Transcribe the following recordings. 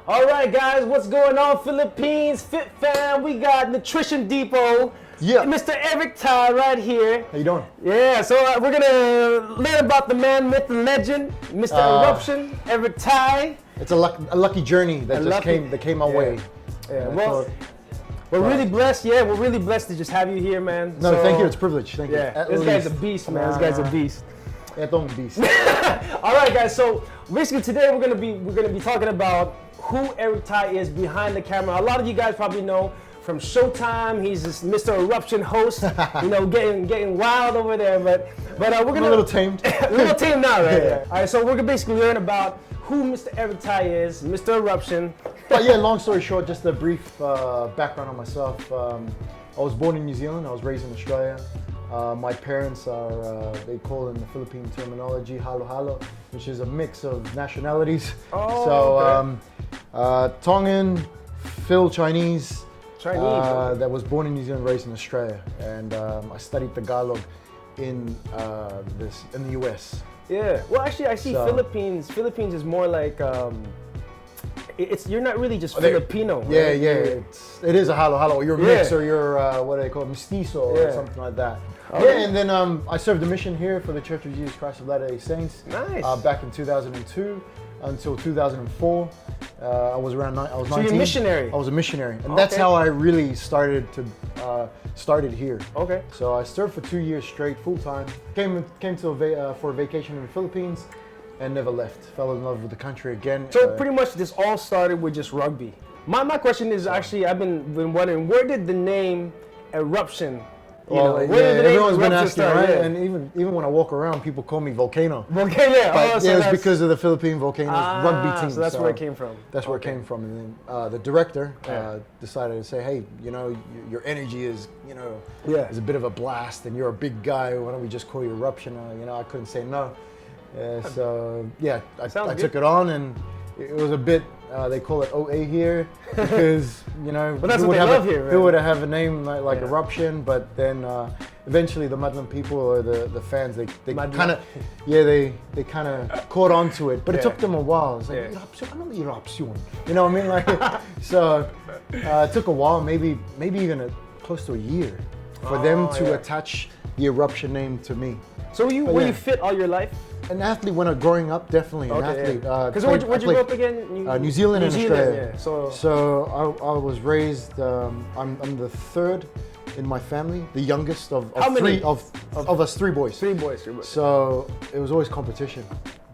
All right, guys, what's going on, Philippines Fit Fam? We got Nutrition Depot. Yeah. Mr. Eric Ty right here. How you doing? Yeah, so we're gonna learn about the man, myth, and legend, Mr. Eruption, Eric Ty. It's a lucky journey that came my way. Yeah, well, we're really blessed. Yeah, we're really blessed to just have you here, man. No, thank you. It's a privilege. Thank you. Yeah, this guy's a beast, man. This guy's a beast. Beast. All right, guys. So basically, today we're gonna be talking about who Eric Ty is behind the camera. A lot of you guys probably know from Showtime. He's this Mr. Eruption host. You know, getting wild over there. But we're gonna a little tamed. a little tamed now, right? Yeah. All right. So we're gonna basically learn about who Mr. Eric Ty is, Mr. Eruption. But yeah, long story short, just a brief background on myself. I was born in New Zealand. I was raised in Australia. My parents are, they call in the Philippine terminology, halo halo, which is a mix of nationalities. Oh, so, Tongan, Phil Chinese, Chinese. that was born in New Zealand, raised in Australia. And I studied Tagalog in the US. Yeah. Well, actually, I see Philippines. Philippines is more like you're not really just Filipino. Right? Yeah. It is a halo halo. You're a mix, or you're what do they call it, mestizo, or something like that. Okay. Yeah, and then I served a mission here for the Church of Jesus Christ of Latter-day Saints. Nice. Back in 2002 until 2004. I was around 19. So you're a missionary. I was a missionary, and that's how I really started here. Okay. So I served for 2 years straight, full time. Came to for a vacation in the Philippines, and never left. Fell in love with the country again. So pretty much this all started with just rugby. My question is actually, I've been wondering, where did the name Eruption? Everyone's been asking, right? Yeah. And even when I walk around, people call me Volcano. Volcano, yeah. But it's because of the Philippine Volcanoes rugby team. So that's where it came from. That's where it came from. And then the director decided to say, hey, you know, your energy is, is a bit of a blast, and you're a big guy. Why don't we just call you Eruption? I couldn't say no. I took it on, and it was a bit. They call it OA here because but that's what they love here. Who would have a name like Eruption? But then eventually the Muslim people or the fans they kind of caught on to it. But it took them a while. It's like Eruption. You know what I mean? Like so it took a while, maybe even close to a year, for them to attach the Eruption name to me. So were you fit all your life? An athlete when I was growing up, definitely an athlete. Because where'd you grow up again? New Zealand and Australia. Yeah. So I was raised. I'm the third in my family, the youngest of three of us, three boys. Three boys. So it was always competition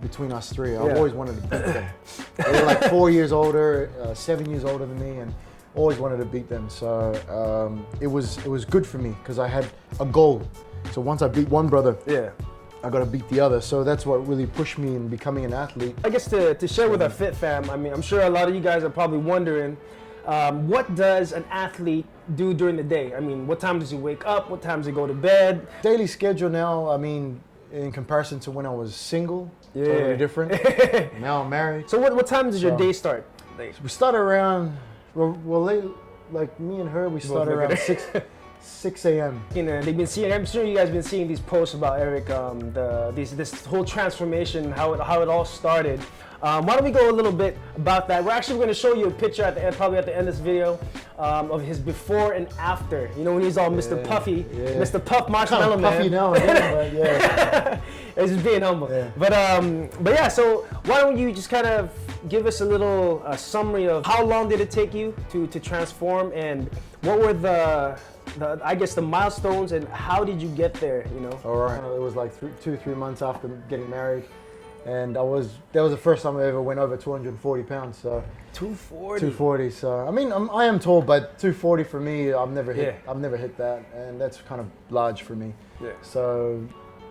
between us three. I always wanted to beat them. They were like 4 years older, 7 years older than me, and always wanted to beat them. So it was good for me because I had a goal. So once I beat one brother, I got to beat the other. So that's what really pushed me in becoming an athlete. I guess to share with our Fit Fam, I mean, I'm sure a lot of you guys are probably wondering, what does an athlete do during the day? I mean, what time does he wake up? What time does he go to bed? Daily schedule now, I mean, in comparison to when I was single, totally different. Now I'm married. So what time does your day start? We start around, like me and her, we start around 6 a.m. They've been seeing. I'm sure you guys have been seeing these posts about Eric, this whole transformation, how it all started. Why don't we go a little bit about that? We're actually going to show you a picture at the end, probably at the end of this video, of his before and after. You know, when he's all Mr. Puffy, Mr. Puff Marshmallow Man. Puffy now, but yeah. It's just being humble. Yeah. But yeah. So why don't you just kind of give us a little summary of how long did it take you to transform, and what were the milestones, and how did you get there, All right. It was like 2-3 months after getting married, and that was the first time I ever went over 240 pounds. So 240. So I mean, I am tall, but 240 for me, I've never hit that, and that's kind of large for me. Yeah. So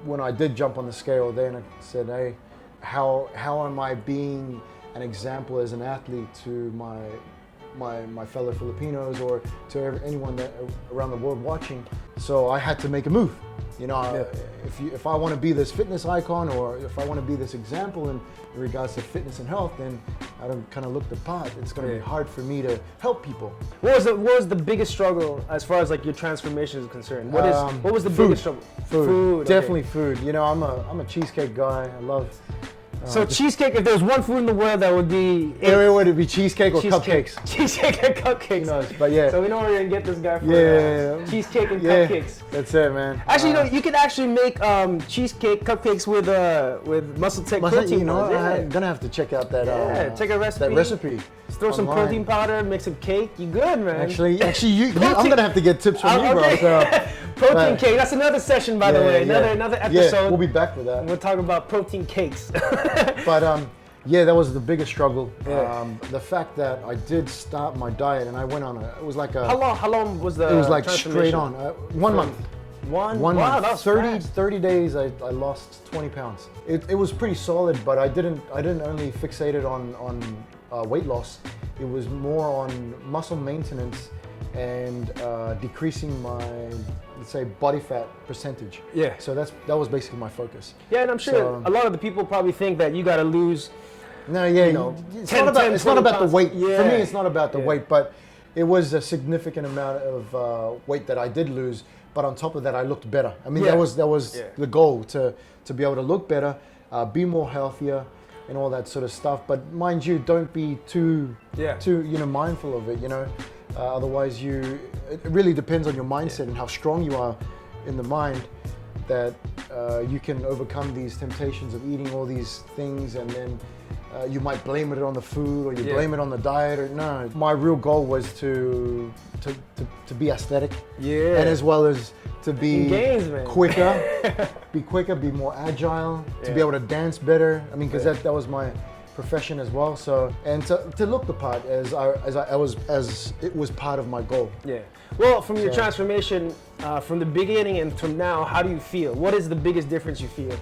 when I did jump on the scale, then I said, hey, how am I being an example as an athlete to my fellow Filipinos or to anyone that around the world watching? So I had to make a move. If I want to be this fitness icon, or if I want to be this example in regards to fitness and health, then I don't kind of look the part. It's going to be hard for me to help people. What was the biggest struggle as far as like your transformation is concerned? What was the biggest struggle? Food. Definitely food. I'm a cheesecake guy. I So cheesecake, if there's one food in the world that would be... Would it be cheesecake or cupcakes? Cheesecake and cupcakes. But yeah. So we know we're going to get this guy for cheesecake and cupcakes. That's it, man. Actually, you could actually make cheesecake cupcakes with Muscle Tech protein. I'm going to have to check out that, check a recipe. that recipe. Throw some protein powder, make some cake. You good, man. Actually, I'm going to have to get tips from you, bro. So, protein cake. That's another session, by the way. Another episode. Yeah, we'll be back with that. We'll talk about protein cakes. But that was the biggest struggle. The fact that I did start my diet and I went on it was like a... How long was the It was like straight on. 1 month. One month. That was 30 days I lost 20 pounds. It was pretty solid, but I didn't only fixate it on weight loss. It was more on muscle maintenance and decreasing my, let's say, body fat percentage. Yeah. So that was basically my focus. Yeah, and I'm sure a lot of the people probably think that you got to lose. No, yeah, it's not about the weight. Yeah. For me, it's not about the weight, but it was a significant amount of weight that I did lose. But on top of that, I looked better. I mean, that was the goal, to be able to look better, be more healthier, and all that sort of stuff. But mind you, don't be too mindful of it. Otherwise, it really depends on your mindset and how strong you are in the mind, that you can overcome these temptations of eating all these things, and then you might blame it on the food, or you blame it on the diet. Or no, my real goal was to be aesthetic, and as well as to be quicker, be more agile, to be able to dance better. I mean, because that was my profession as well. So, and to look the part as it was part of my goal. Yeah. Well, from your transformation, from the beginning and from now, how do you feel? What is the biggest difference you feel?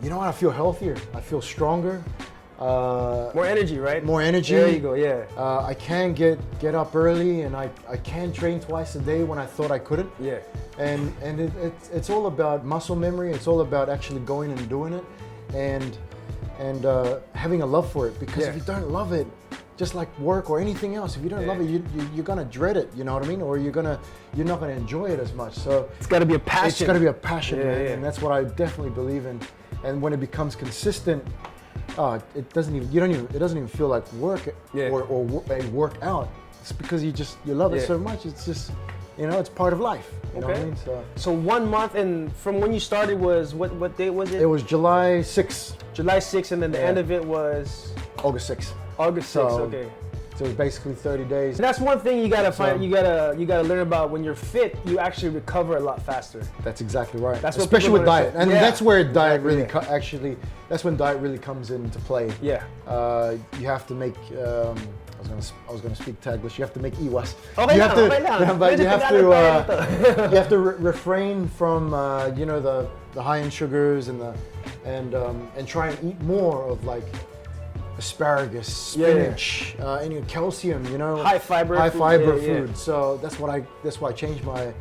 You know what? I feel healthier. I feel stronger. More energy, right? More energy. There you go. Yeah. I can get up early, and I can train twice a day when I thought I couldn't. Yeah. And it's all about muscle memory. It's all about actually going and doing it, and having a love for it. Because if you don't love it, just like work or anything else, if you don't love it, you're gonna dread it. You know what I mean? Or you're not gonna enjoy it as much. So it's got to be a passion. It's got to be a passion, man. And that's what I definitely believe in. And when it becomes consistent, it doesn't even feel like work or a workout. It's because you love it so much. It's just, it's part of life. You know what I mean? So 1 month, and from when you started was what date was it? It was July 6th. July 6th, and then the end of it was August 6th. August 6th. Okay. So it was basically 30 days. And that's one thing you gotta find. You gotta learn about. When you're fit, you actually recover a lot faster. That's exactly right. That's especially with diet, and that's where diet really actually. That's when diet really comes into play. Yeah. You have to make. I was gonna speak Taglish. You have to make iwas. You have to refrain from the high-end sugars and try and eat more of like asparagus, spinach, any calcium, high fiber food. So that's why I changed my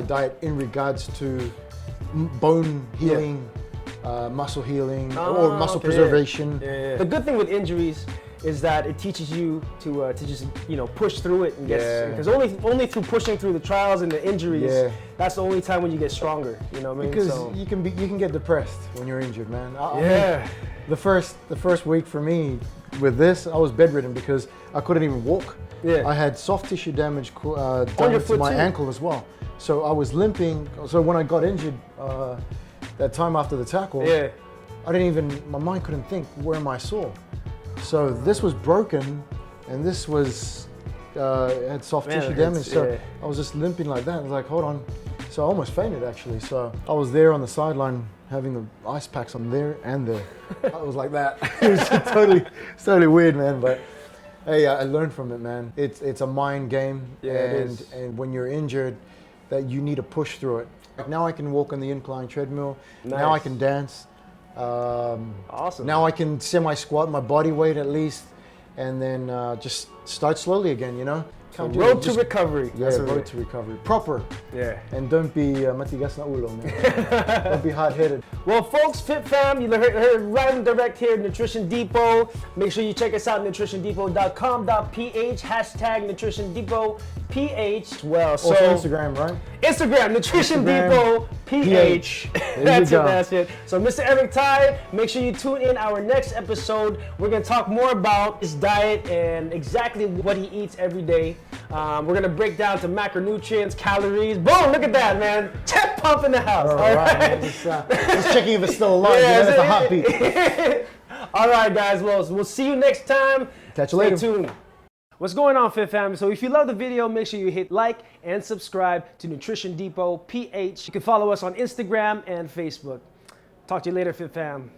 diet in regards to bone healing, muscle healing, or muscle preservation. Yeah. The good thing with injuries is that it teaches you to just push through it and get, because only through pushing through the trials and the injuries, that's the only time when you get stronger. You know what I mean? Because you can get depressed when you're injured, man. I mean, the first week for me with this, I was bedridden because I couldn't even walk. Yeah. I had soft tissue damage done to my ankle as well. So I was limping. So when I got injured that time after the tackle, my mind couldn't think, where am I sore? So this was broken, and this was had soft tissue damage. So I was just limping like that. I was like, hold on. So I almost fainted actually. So I was there on the sideline having the ice packs on there and there. I was like that. It was totally weird, man. But hey, I learned from it, man. It's a mind game, and when you're injured, that you need to push through it. Like now I can walk on the incline treadmill. Nice. Now I can dance. Awesome. Now I can semi-squat my body weight at least, and then just start slowly again, Road to recovery. Yeah, road to recovery. Proper. Yeah. And don't be matigas na ulo, man. Don't be hot-headed. Well, folks, Fit Fam, you heard right and direct here at Nutrition Depot. Make sure you check us out, nutritiondepot.com.ph, #Nutrition Depot PH. Well, so also Instagram, right? Instagram, Nutrition Depot PH. There That's you it, go. that's it. So Mr. Eric Tai, make sure you tune in our next episode. We're gonna talk more about his diet and exactly what he eats every day. We're gonna break down to macronutrients, calories. Boom, look at that, man. Chest pump in the house. All right. Just checking if it's still alive. Yeah, That's a hot beat. All right, guys. Well, we'll see you next time. Catch you later. Stay tuned. What's going on, Fit Fam? So if you love the video, make sure you hit like and subscribe to Nutrition Depot PH. You can follow us on Instagram and Facebook. Talk to you later, Fit Fam.